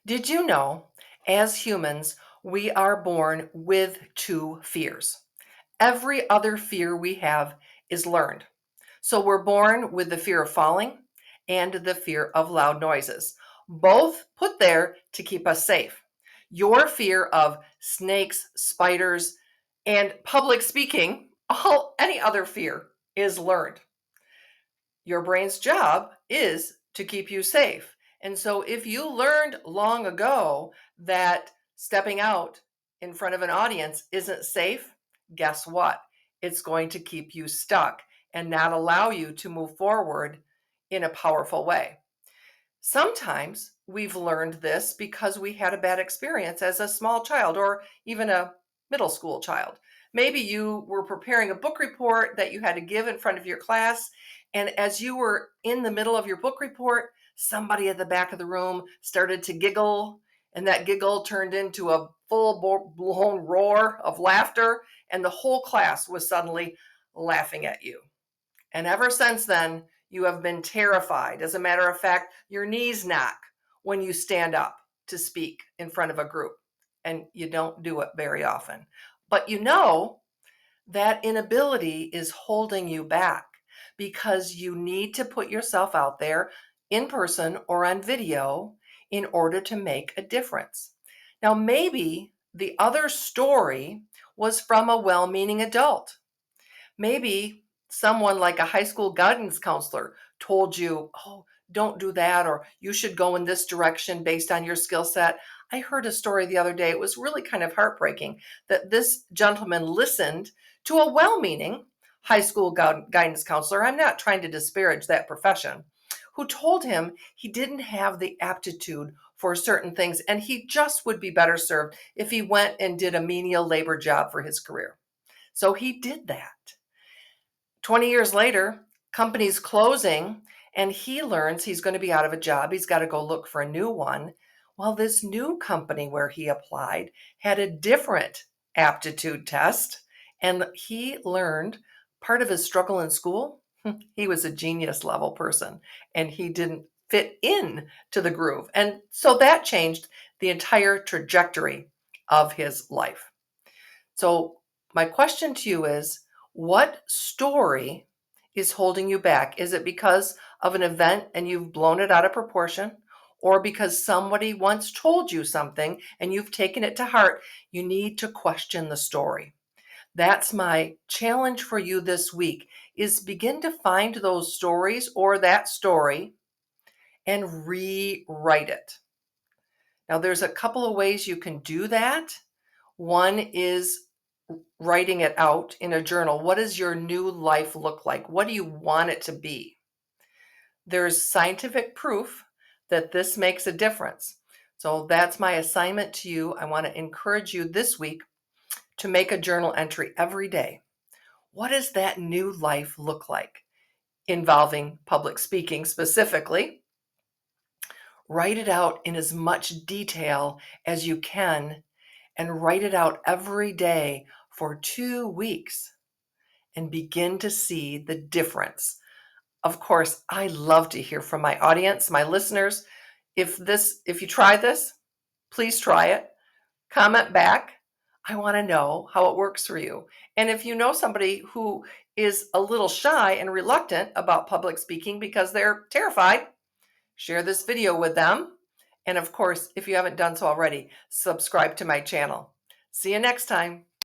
Did you know, as humans, we are born with two fears? Every other fear we have is learned. So we're born with the fear of falling and the fear of loud noises, both put there to keep us safe. Your fear of snakes, spiders, and public speaking, all any other fear is learned. Your brain's job is to keep you safe. And so if you learned long ago that stepping out in front of an audience isn't safe, guess what? It's going to keep you stuck and not allow you to move forward in a powerful way. Sometimes we've learned this because we had a bad experience as a small child or even a middle school child. Maybe you were preparing a book report that you had to give in front of your class. And as you were in the middle of your book report, somebody at the back of the room started to giggle, and that giggle turned into a full blown roar of laughter, and the whole class was suddenly laughing at you. And ever since then, you have been terrified. As a matter of fact, your knees knock when you stand up to speak in front of a group, and you don't do it very often. But you know that inability is holding you back because you need to put yourself out there in person or on video in order to make a difference. Now, maybe the other story was from a well meaning adult. Maybe someone like a high school guidance counselor told you, oh, don't do that, or you should go in this direction based on your skill set. I heard a story the other day. It was really kind of heartbreaking that this gentleman listened to a well meaning high school guidance counselor. I'm not trying to disparage that profession, who told him he didn't have the aptitude for certain things and he just would be better served if he went and did a menial labor job for his career. So he did that. 20 years later, company's closing, and he learns he's going to be out of a job. He's got to go look for a new one. Well, this new company where he applied had a different aptitude test, and he learned part of his struggle in school. He was a genius level person, and he didn't fit in to the groove. And so that changed the entire trajectory of his life. So, my question to you is, what story is holding you back? Is it because of an event and you've blown it out of proportion? Or because somebody once told you something and you've taken it to heart? You need to question the story. That's my challenge for you this week is begin to find those stories or that story and rewrite it. Now, there's a couple of ways you can do that. One is writing it out in a journal. What does your new life look like? What do you want it to be? There's scientific proof that this makes a difference. So that's my assignment to you. I want to encourage you this week to make a journal entry every day. What does that new life look like? Involving public speaking specifically. Write it out in as much detail as you can and write it out every day for 2 weeks and begin to see the difference. Of course, I love to hear from my audience, my listeners. If you try this, please try it. Comment back. I want to know how it works for you. And if you know somebody who is a little shy and reluctant about public speaking because they're terrified, share this video with them. And of course, if you haven't done so already, subscribe to my channel. See you next time.